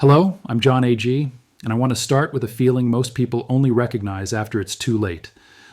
Hello, I'm John A.G., and I want to start with a feeling most people only recognize after it's too late.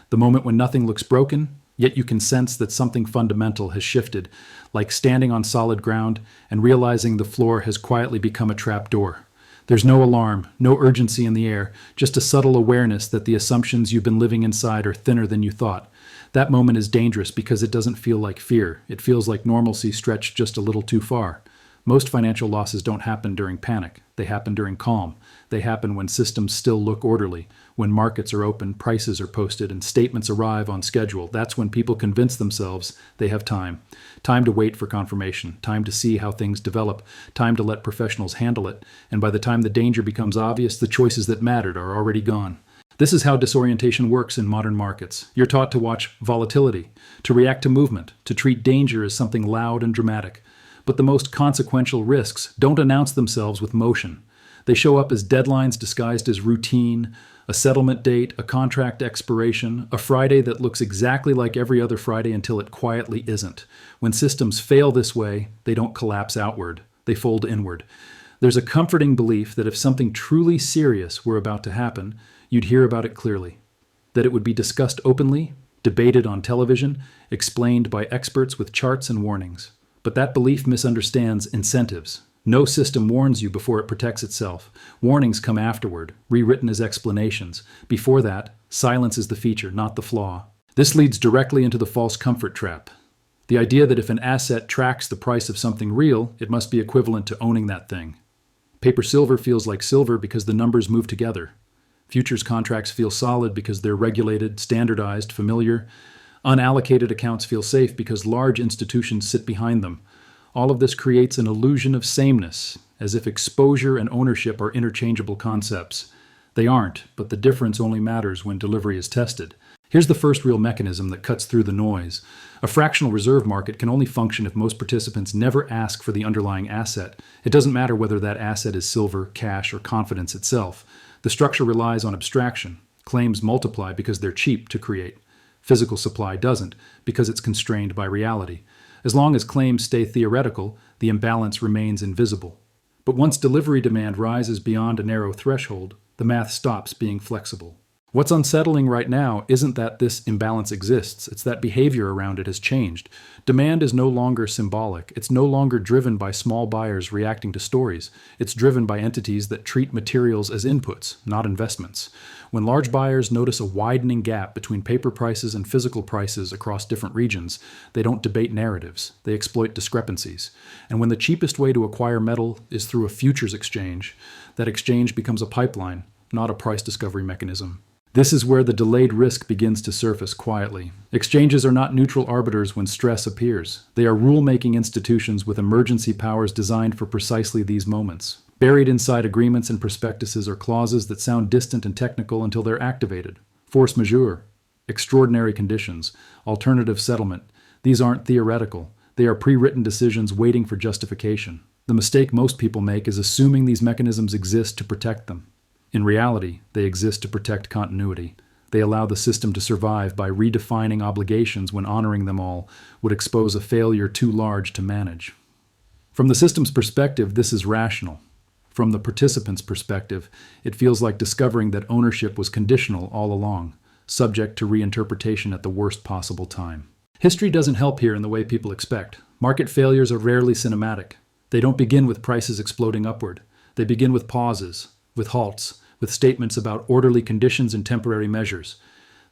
The moment when nothing looks broken, yet you can sense that something fundamental has shifted, like standing on solid ground and realizing the floor has quietly become a trapdoor. There's no alarm, no urgency in the air, just a subtle awareness that the assumptions you've been living inside are thinner than you thought. That moment is dangerous because it doesn't feel like fear. It feels like normalcy stretched just a little too far. Most financial losses don't happen during panic. They happen during calm. They happen when systems still look orderly, when markets are open, prices are posted, and statements arrive on schedule. That's when people convince themselves they have time. Time to wait for confirmation, time to see how things develop, time to let professionals handle it, and by the time the danger becomes obvious, the choices that mattered are already gone. This is how disorientation works in modern markets. You're taught to watch volatility, to react to movement, to treat danger as something loud and dramatic. But the most consequential risks don't announce themselves with motion. They show up as deadlines disguised as routine, a settlement date, a contract expiration, a Friday that looks exactly like every other Friday until it quietly isn't. When systems fail this way, they don't collapse outward, they fold inward. There's a comforting belief that if something truly serious were about to happen, you'd hear about it clearly. That it would be discussed openly, debated on television, explained by experts with charts and warnings. But that belief misunderstands incentives. No system warns you before it protects itself. Warnings come afterward, rewritten as explanations. Before that, silence is the feature, not the flaw. This leads directly into the false comfort trap. The idea that if an asset tracks the price of something real, it must be equivalent to owning that thing. Paper silver feels like silver because the numbers move together. Futures contracts feel solid because they're regulated, standardized, familiar. Unallocated accounts feel safe because large institutions sit behind them. All of this creates an illusion of sameness, as if exposure and ownership are interchangeable concepts. They aren't, but the difference only matters when delivery is tested. Here's the first real mechanism that cuts through the noise. A fractional reserve market can only function if most participants never ask for the underlying asset. It doesn't matter whether that asset is silver, cash, or confidence itself. The structure relies on abstraction. Claims multiply because they're cheap to create. Physical supply doesn't, because it's constrained by reality. As long as claims stay theoretical, the imbalance remains invisible. But once delivery demand rises beyond a narrow threshold, the math stops being flexible. What's unsettling right now isn't that this imbalance exists, it's that behavior around it has changed. Demand is no longer symbolic. It's no longer driven by small buyers reacting to stories. It's driven by entities that treat materials as inputs, not investments. When large buyers notice a widening gap between paper prices and physical prices across different regions, they don't debate narratives. They exploit discrepancies. And when the cheapest way to acquire metal is through a futures exchange, that exchange becomes a pipeline, not a price discovery mechanism. This is where the delayed risk begins to surface quietly. Exchanges are not neutral arbiters when stress appears. They are rule-making institutions with emergency powers designed for precisely these moments. Buried inside agreements and prospectuses are clauses that sound distant and technical until they're activated. Force majeure, extraordinary conditions, alternative settlement. These aren't theoretical. They are pre-written decisions waiting for justification. The mistake most people make is assuming these mechanisms exist to protect them. In reality, they exist to protect continuity. They allow the system to survive by redefining obligations when honoring them all would expose a failure too large to manage. From the system's perspective, this is rational. From the participant's perspective, it feels like discovering that ownership was conditional all along, subject to reinterpretation at the worst possible time. History doesn't help here in the way people expect. Market failures are rarely cinematic. They don't begin with prices exploding upward. They begin with pauses, with halts, with statements about orderly conditions and temporary measures.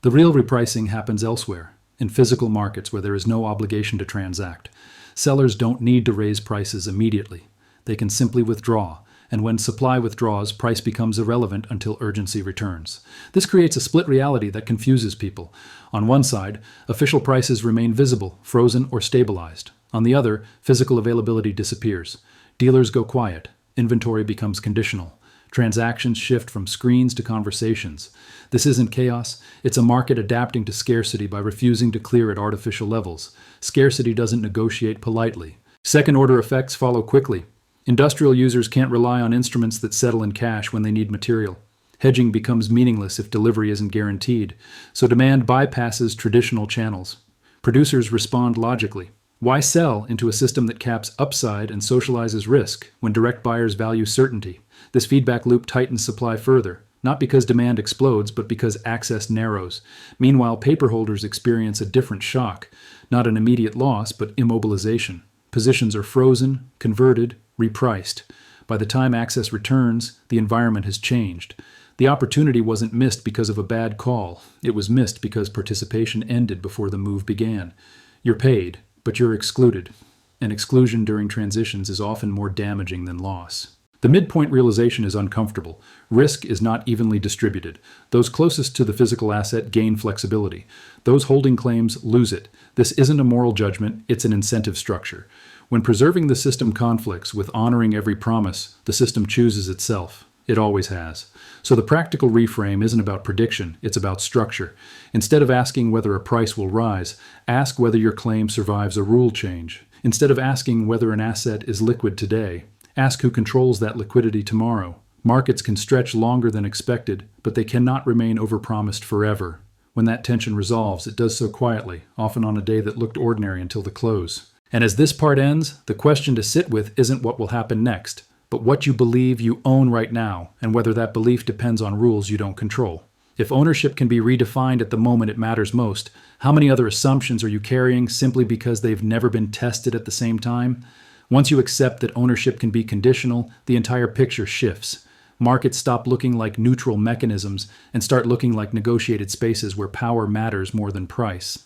The real repricing happens elsewhere, in physical markets where there is no obligation to transact. Sellers don't need to raise prices immediately. They can simply withdraw, and when supply withdraws, price becomes irrelevant until urgency returns. This creates a split reality that confuses people. On one side, official prices remain visible, frozen, or stabilized. On the other, physical availability disappears. Dealers go quiet. Inventory becomes conditional. Transactions shift from screens to conversations. This isn't chaos. It's a market adapting to scarcity by refusing to clear at artificial levels. Scarcity doesn't negotiate politely. Second-order effects follow quickly. Industrial users can't rely on instruments that settle in cash when they need material. Hedging becomes meaningless if delivery isn't guaranteed, so demand bypasses traditional channels. Producers respond logically. Why sell into a system that caps upside and socializes risk when direct buyers value certainty? This feedback loop tightens supply further, not because demand explodes, but because access narrows. Meanwhile, paper holders experience a different shock, not an immediate loss, but immobilization. Positions are frozen, converted, repriced. By the time access returns, the environment has changed. The opportunity wasn't missed because of a bad call. It was missed because participation ended before the move began. You're paid, but you're excluded. And exclusion during transitions is often more damaging than loss. The midpoint realization is uncomfortable. Risk is not evenly distributed. Those closest to the physical asset gain flexibility. Those holding claims lose it. This isn't a moral judgment, it's an incentive structure. When preserving the system conflicts with honoring every promise, the system chooses itself. It always has. So the practical reframe isn't about prediction, it's about structure. Instead of asking whether a price will rise, ask whether your claim survives a rule change. Instead of asking whether an asset is liquid today, ask who controls that liquidity tomorrow. Markets can stretch longer than expected, but they cannot remain overpromised forever. When that tension resolves, it does so quietly, often on a day that looked ordinary until the close. And as this part ends, the question to sit with isn't what will happen next, but what you believe you own right now, and whether that belief depends on rules you don't control. If ownership can be redefined at the moment it matters most, how many other assumptions are you carrying simply because they've never been tested at the same time? Once you accept that ownership can be conditional, the entire picture shifts. Markets stop looking like neutral mechanisms and start looking like negotiated spaces where power matters more than price.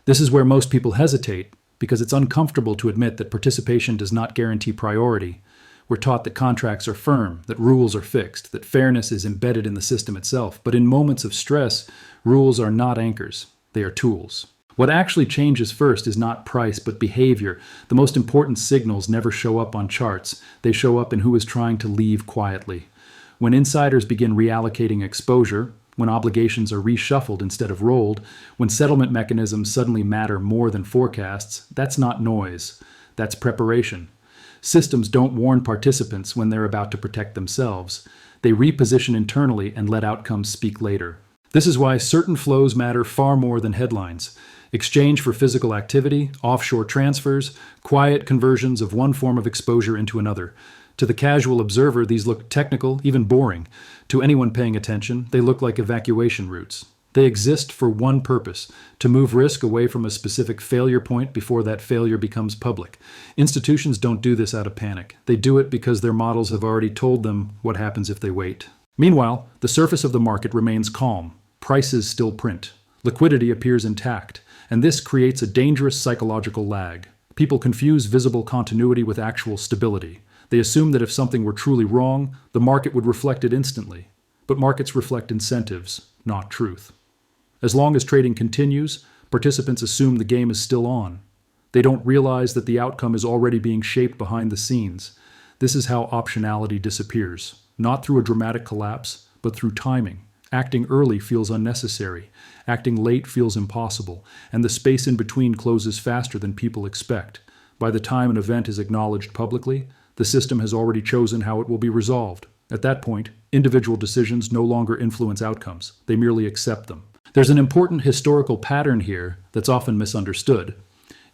This is where most people hesitate, because it's uncomfortable to admit that participation does not guarantee priority. We're taught that contracts are firm, that rules are fixed, that fairness is embedded in the system itself. But in moments of stress, rules are not anchors. They are tools. What actually changes first is not price, but behavior. The most important signals never show up on charts. They show up in who is trying to leave quietly. When insiders begin reallocating exposure, when obligations are reshuffled instead of rolled, when settlement mechanisms suddenly matter more than forecasts, that's not noise. That's preparation. Systems don't warn participants when they're about to protect themselves. They reposition internally and let outcomes speak later. This is why certain flows matter far more than headlines. Exchange for physical activity, offshore transfers, quiet conversions of one form of exposure into another. To the casual observer, these look technical, even boring. To anyone paying attention, they look like evacuation routes. They exist for one purpose, to move risk away from a specific failure point before that failure becomes public. Institutions don't do this out of panic. They do it because their models have already told them what happens if they wait. Meanwhile, the surface of the market remains calm. Prices still print. Liquidity appears intact, and this creates a dangerous psychological lag. People confuse visible continuity with actual stability. They assume that if something were truly wrong, the market would reflect it instantly. But markets reflect incentives, not truth. As long as trading continues, participants assume the game is still on. They don't realize that the outcome is already being shaped behind the scenes. This is how optionality disappears, not through a dramatic collapse, but through timing. Acting early feels unnecessary, acting late feels impossible, and the space in between closes faster than people expect. By the time an event is acknowledged publicly, the system has already chosen how it will be resolved. At that point, individual decisions no longer influence outcomes. They merely accept them. There's an important historical pattern here that's often misunderstood.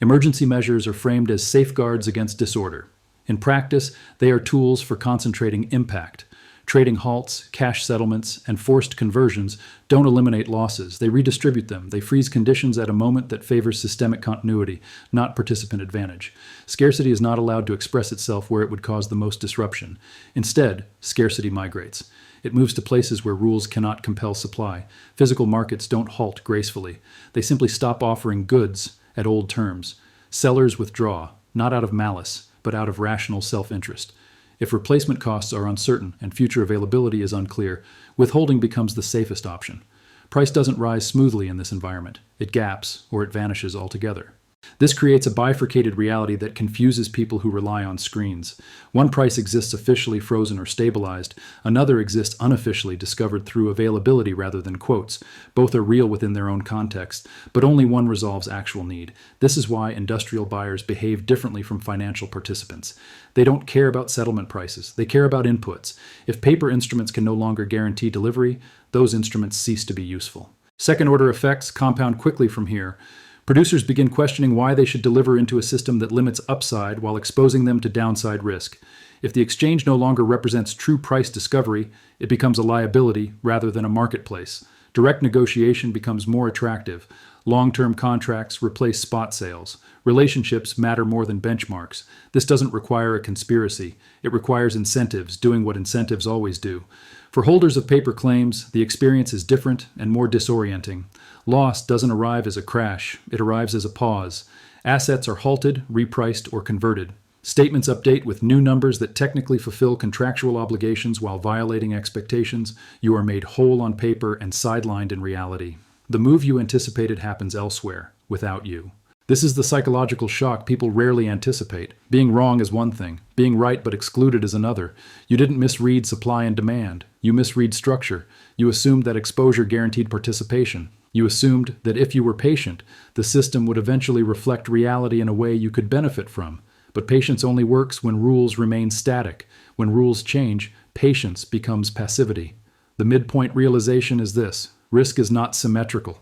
Emergency measures are framed as safeguards against disorder. In practice, they are tools for concentrating impact. Trading halts, cash settlements, and forced conversions don't eliminate losses. They redistribute them. They freeze conditions at a moment that favors systemic continuity, not participant advantage. Scarcity is not allowed to express itself where it would cause the most disruption. Instead, scarcity migrates. It moves to places where rules cannot compel supply. Physical markets don't halt gracefully. They simply stop offering goods at old terms. Sellers withdraw, not out of malice, but out of rational self-interest. If replacement costs are uncertain and future availability is unclear, withholding becomes the safest option. Price doesn't rise smoothly in this environment. It gaps, or it vanishes altogether. This creates a bifurcated reality that confuses people who rely on screens. One price exists officially frozen or stabilized. Another exists unofficially, discovered through availability rather than quotes. Both are real within their own context, but only one resolves actual need. This is why industrial buyers behave differently from financial participants. They don't care about settlement prices. They care about inputs. If paper instruments can no longer guarantee delivery, those instruments cease to be useful. Second-order effects compound quickly from here. Producers begin questioning why they should deliver into a system that limits upside while exposing them to downside risk. If the exchange no longer represents true price discovery, it becomes a liability rather than a marketplace. Direct negotiation becomes more attractive. Long-term contracts replace spot sales. Relationships matter more than benchmarks. This doesn't require a conspiracy. It requires incentives, doing what incentives always do. For holders of paper claims, the experience is different and more disorienting. Loss doesn't arrive as a crash. It arrives as a pause. Assets are halted, repriced, or converted. Statements update with new numbers that technically fulfill contractual obligations while violating expectations. You are made whole on paper and sidelined in reality. The move you anticipated happens elsewhere, without you. This is the psychological shock people rarely anticipate. Being wrong is one thing. Being right but excluded is another. You didn't misread supply and demand. You misread structure. You assumed that exposure guaranteed participation. You assumed that if you were patient, the system would eventually reflect reality in a way you could benefit from. But patience only works when rules remain static. When rules change, patience becomes passivity. The midpoint realization is this: risk is not symmetrical.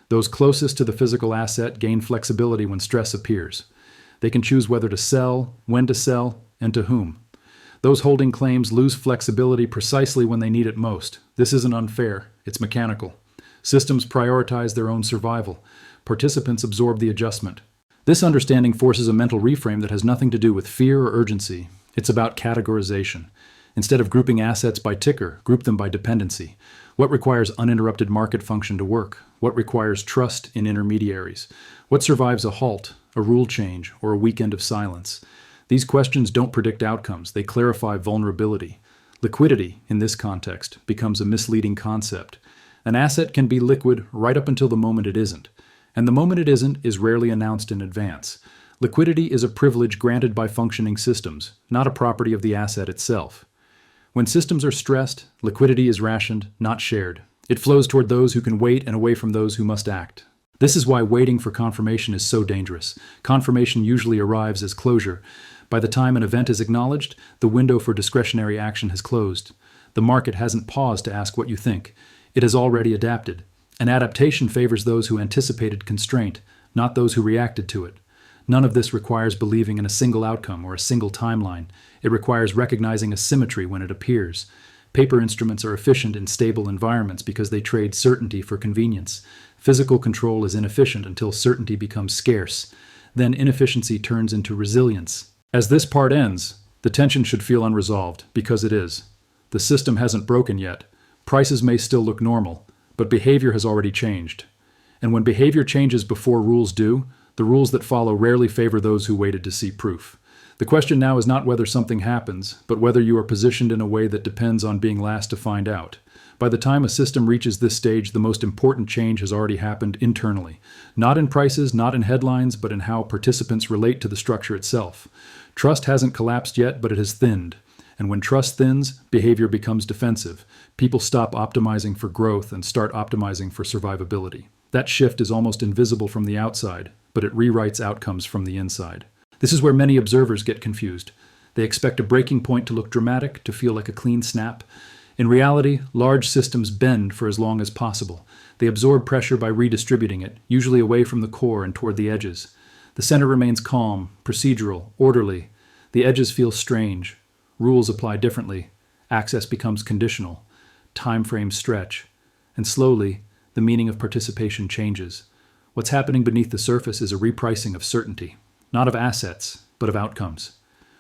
Those closest to the physical asset gain flexibility when stress appears. They can choose whether to sell, when to sell, and to whom. Those holding claims lose flexibility precisely when they need it most. This isn't unfair, it's mechanical. Systems prioritize their own survival. Participants absorb the adjustment. This understanding forces a mental reframe that has nothing to do with fear or urgency. It's about categorization. Instead of grouping assets by ticker, group them by dependency. What requires uninterrupted market function to work? What requires trust in intermediaries? What survives a halt, a rule change, or a weekend of silence? These questions don't predict outcomes, they clarify vulnerability. Liquidity, in this context, becomes a misleading concept. An asset can be liquid right up until the moment it isn't. And the moment it isn't is rarely announced in advance. Liquidity is a privilege granted by functioning systems, not a property of the asset itself. When systems are stressed, liquidity is rationed, not shared. It flows toward those who can wait and away from those who must act. This is why waiting for confirmation is so dangerous. Confirmation usually arrives as closure. By the time an event is acknowledged, the window for discretionary action has closed. The market hasn't paused to ask what you think. It has already adapted. An adaptation favors those who anticipated constraint, not those who reacted to it. None of this requires believing in a single outcome or a single timeline. It requires recognizing a symmetry when it appears. Paper instruments are efficient in stable environments because they trade certainty for convenience. Physical control is inefficient until certainty becomes scarce. Then inefficiency turns into resilience. As this part ends, the tension should feel unresolved, because it is. The system hasn't broken yet. Prices may still look normal, but behavior has already changed. And when behavior changes before rules do, the rules that follow rarely favor those who waited to see proof. The question now is not whether something happens, but whether you are positioned in a way that depends on being last to find out. By the time a system reaches this stage, the most important change has already happened internally. Not in prices, not in headlines, but in how participants relate to the structure itself. Trust hasn't collapsed yet, but it has thinned. And when trust thins, behavior becomes defensive. People stop optimizing for growth and start optimizing for survivability. That shift is almost invisible from the outside, but it rewrites outcomes from the inside. This is where many observers get confused. They expect a breaking point to look dramatic, to feel like a clean snap. In reality, large systems bend for as long as possible. They absorb pressure by redistributing it, usually away from the core and toward the edges. The center remains calm, procedural, orderly. The edges feel strange. Rules apply differently. Access becomes conditional. Time frames stretch. And slowly, the meaning of participation changes. What's happening beneath the surface is a repricing of certainty. Not of assets, but of outcomes.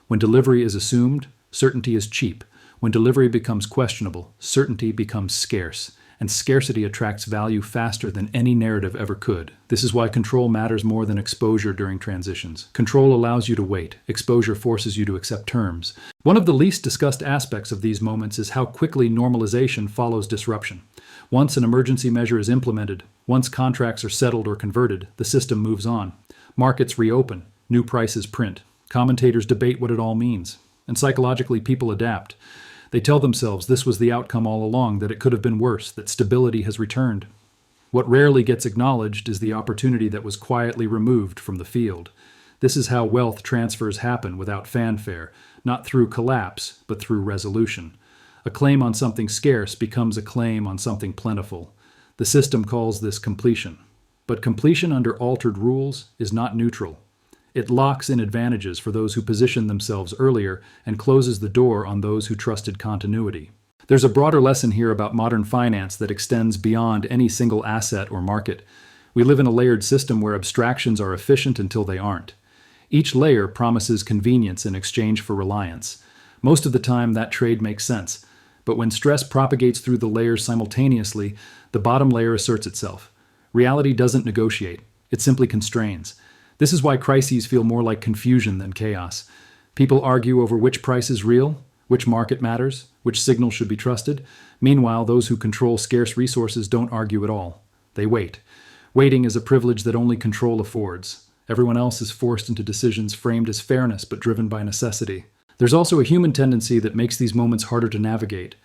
When delivery is assumed, certainty is cheap. When delivery becomes questionable, certainty becomes scarce. And scarcity attracts value faster than any narrative ever could. This is why control matters more than exposure during transitions. Control allows you to wait. Exposure forces you to accept terms. One of the least discussed aspects of these moments is how quickly normalization follows disruption. Once an emergency measure is implemented, once contracts are settled or converted, the system moves on. Markets reopen. New prices print. Commentators debate what it all means. And psychologically, people adapt. They tell themselves this was the outcome all along, that it could have been worse, that stability has returned. What rarely gets acknowledged is the opportunity that was quietly removed from the field. This is how wealth transfers happen without fanfare, not through collapse, but through resolution. A claim on something scarce becomes a claim on something plentiful. The system calls this completion. But completion under altered rules is not neutral. It locks in advantages for those who position themselves earlier and closes the door on those who trusted continuity. There's a broader lesson here about modern finance that extends beyond any single asset or market. We live in a layered system where abstractions are efficient until they aren't. Each layer promises convenience in exchange for reliance. Most of the time, that trade makes sense. But when stress propagates through the layers simultaneously, the bottom layer asserts itself. Reality doesn't negotiate. It simply constrains. This is why crises feel more like confusion than chaos. People argue over which price is real, which market matters, which signal should be trusted. Meanwhile, those who control scarce resources don't argue at all. They wait. Waiting is a privilege that only control affords. Everyone else is forced into decisions framed as fairness but driven by necessity. There's also a human tendency that makes these moments harder to navigate.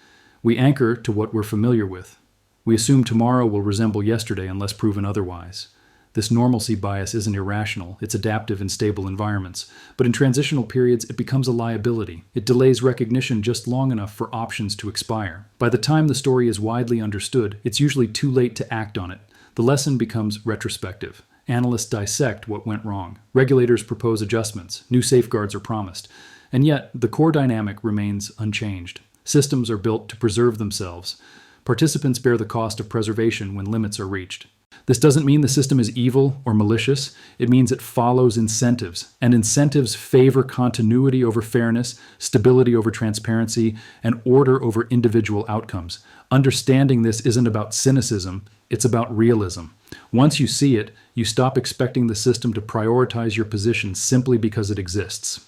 We anchor to what we're familiar with. We assume tomorrow will resemble yesterday unless proven otherwise. This normalcy bias isn't irrational, it's adaptive in stable environments. But in transitional periods, it becomes a liability. It delays recognition just long enough for options to expire. By the time the story is widely understood, it's usually too late to act on it. The lesson becomes retrospective. Analysts dissect what went wrong. Regulators propose adjustments. New safeguards are promised. And yet, the core dynamic remains unchanged. Systems are built to preserve themselves. Participants bear the cost of preservation when limits are reached. This doesn't mean the system is evil or malicious. It means it follows incentives. And incentives favor continuity over fairness, stability over transparency, and order over individual outcomes. Understanding this isn't about cynicism, it's about realism. Once you see it, you stop expecting the system to prioritize your position simply because it exists.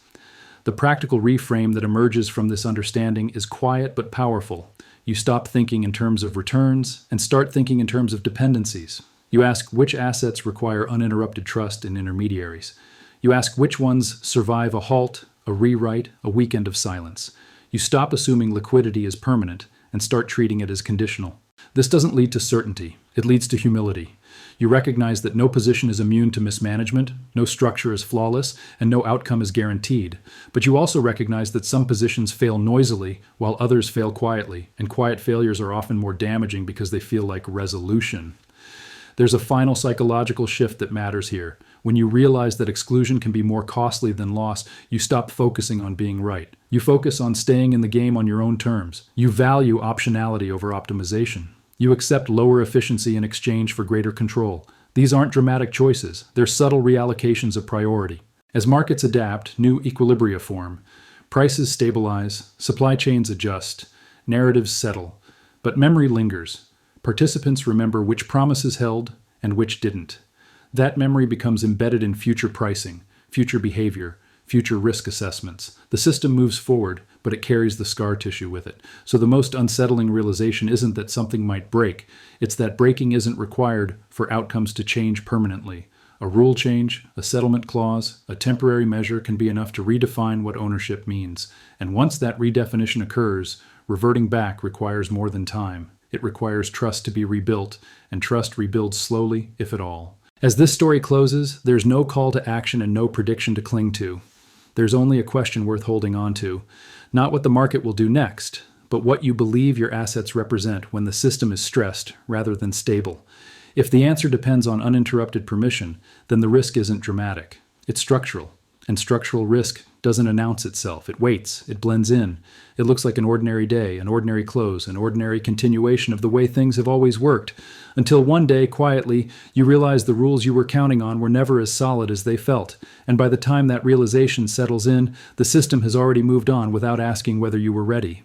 The practical reframe that emerges from this understanding is quiet but powerful. You stop thinking in terms of returns and start thinking in terms of dependencies. You ask which assets require uninterrupted trust in intermediaries. You ask which ones survive a halt, a rewrite, a weekend of silence. You stop assuming liquidity is permanent and start treating it as conditional. This doesn't lead to certainty. It leads to humility. You recognize that no position is immune to mismanagement, no structure is flawless, and no outcome is guaranteed. But you also recognize that some positions fail noisily while others fail quietly, and quiet failures are often more damaging because they feel like resolution. There's a final psychological shift that matters here. When you realize that exclusion can be more costly than loss, you stop focusing on being right. You focus on staying in the game on your own terms. You value optionality over optimization. You accept lower efficiency in exchange for greater control. These aren't dramatic choices. They're subtle reallocations of priority. As markets adapt, new equilibria form. Prices stabilize, supply chains adjust, narratives settle. But memory lingers. Participants remember which promises held and which didn't. That memory becomes embedded in future pricing, future behavior, future risk assessments. The system moves forward, but it carries the scar tissue with it. So the most unsettling realization isn't that something might break. It's that breaking isn't required for outcomes to change permanently. A rule change, a settlement clause, a temporary measure can be enough to redefine what ownership means. And once that redefinition occurs, reverting back requires more than time. It requires trust to be rebuilt, and trust rebuilds slowly, if at all. As this story closes, there's no call to action and no prediction to cling to. There's only a question worth holding on to. Not what the market will do next, but what you believe your assets represent when the system is stressed rather than stable. If the answer depends on uninterrupted permission, then the risk isn't dramatic. It's structural. And structural risk doesn't announce itself. It waits. It blends in. It looks like an ordinary day, an ordinary close, an ordinary continuation of the way things have always worked, until one day, quietly, you realize the rules you were counting on were never as solid as they felt. And by the time that realization settles in, the system has already moved on without asking whether you were ready.